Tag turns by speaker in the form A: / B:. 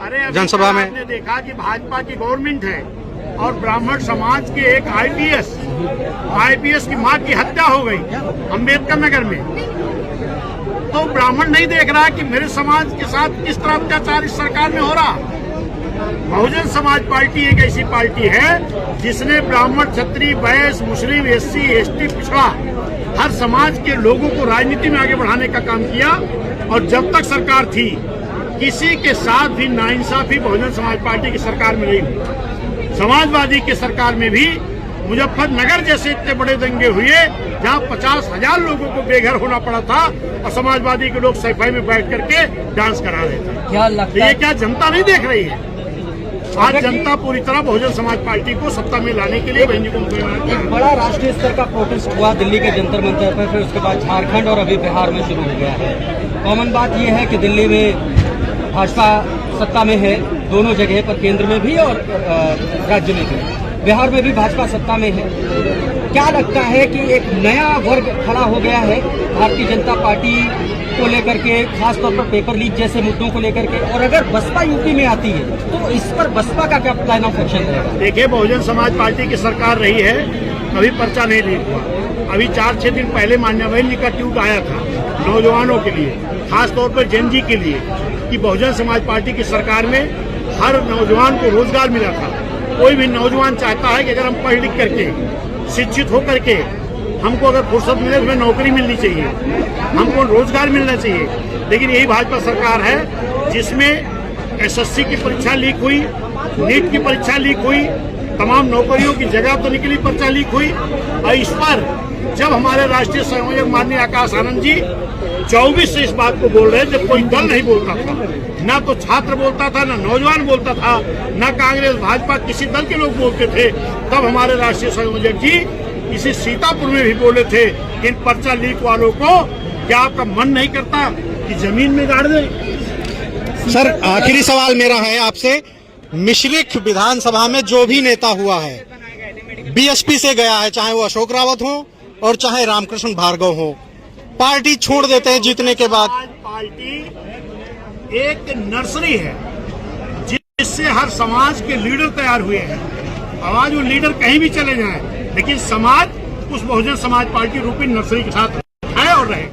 A: जनसभा में।
B: आपने देखा कि भाजपा की गवर्नमेंट है और ब्राह्मण समाज के एक आईपीएस की मां की हत्या हो गई अम्बेडकर नगर में। तो ब्राह्मण नहीं देख रहा कि मेरे समाज के साथ किस तरह अत्याचार इस सरकार में हो रहा। बहुजन समाज पार्टी एक ऐसी पार्टी है जिसने ब्राह्मण, क्षत्रिय, वैश्य, मुस्लिम, एससी, एसटी, पिछड़ा हर समाज के लोगों को राजनीति में आगे बढ़ाने का काम किया। और जब तक सरकार थी किसी के साथ भी नाइंसाफी बहुजन समाज पार्टी की सरकार में नहीं हुई। समाजवादी की सरकार में भी मुजफ्फरनगर जैसे इतने बड़े दंगे हुए जहां 50,000 लोगों को बेघर होना पड़ा था और समाजवादी के लोग सफाई में बैठ करके डांस करा रहे थे।
C: क्या लगता है
B: ये क्या जनता नहीं देख रही है? आज जनता पूरी तरह बहुजन समाज पार्टी को सत्ता में लाने के लिए
C: एक बड़ा राष्ट्रीय स्तर का प्रोटेस्ट हुआ दिल्ली के जंतर मंतर पर, फिर उसके बाद झारखंड और अभी बिहार में शुरू हो गया है। कॉमन बात यह है कि दिल्ली में भाजपा सत्ता में है दोनों जगह पर, केंद्र में भी और राज्य में भी। बिहार में भी भाजपा सत्ता में है। क्या लगता है कि एक नया वर्ग खड़ा हो गया है भारतीय जनता पार्टी को लेकर के, खासतौर पर पेपर लीक जैसे मुद्दों को लेकर के, और अगर बसपा यूपी में आती है तो इस पर बसपा का क्या प्लान ऑफ एक्शन रहेगा?
B: देखिए, बहुजन समाज पार्टी की सरकार रही है, कभी पर्चा नहीं लीक हुआ। अभी 4-6 दिन पहले मान्यवयन जी का ट्वीट आया था नौजवानों के लिए, खासतौर पर जेन जी के लिए, कि बहुजन समाज पार्टी की सरकार में हर नौजवान को रोजगार मिला था। कोई भी नौजवान चाहता है कि अगर हम पढ़ लिख करके, शिक्षित होकर के, हमको अगर फुर्सत मिले तो हमें नौकरी मिलनी चाहिए, हमको रोजगार मिलना चाहिए। लेकिन यही भाजपा सरकार है जिसमें एसएससी की परीक्षा लीक हुई, नीट की परीक्षा लीक हुई, तमाम नौकरियों की जगह तो निकली, पर्चा लीक हुई। और इस पर जब हमारे राष्ट्रीय संयोजक माननीय आकाश आनंद जी 24 से इस बात को बोल रहे हैं, जब कोई दल नहीं बोलता था, ना तो छात्र बोलता था, ना नौजवान बोलता था, ना कांग्रेस भाजपा किसी दल के लोग बोलते थे, तब हमारे राष्ट्रीय संयोजक जी इसी सीतापुर में भी बोले थे कि इन पर्चा लीक वालों को क्या आपका मन नहीं करता कि जमीन में गाड़ दें?
A: सर, आखिरी सवाल मेरा है आपसे। मिश्रिख विधानसभा में जो भी नेता हुआ है बीएसपी से गया है, चाहे वो अशोक रावत हो और चाहे रामकृष्ण भार्गव हो, पार्टी छोड़ देते हैं जीतने के बाद।
B: पार्टी एक नर्सरी है जिससे हर समाज के लीडर तैयार हुए हैं। आज वो लीडर कहीं भी चले जाएं, लेकिन समाज उस बहुजन समाज पार्टी रूपी नर्सरी के साथ है और रहेगा।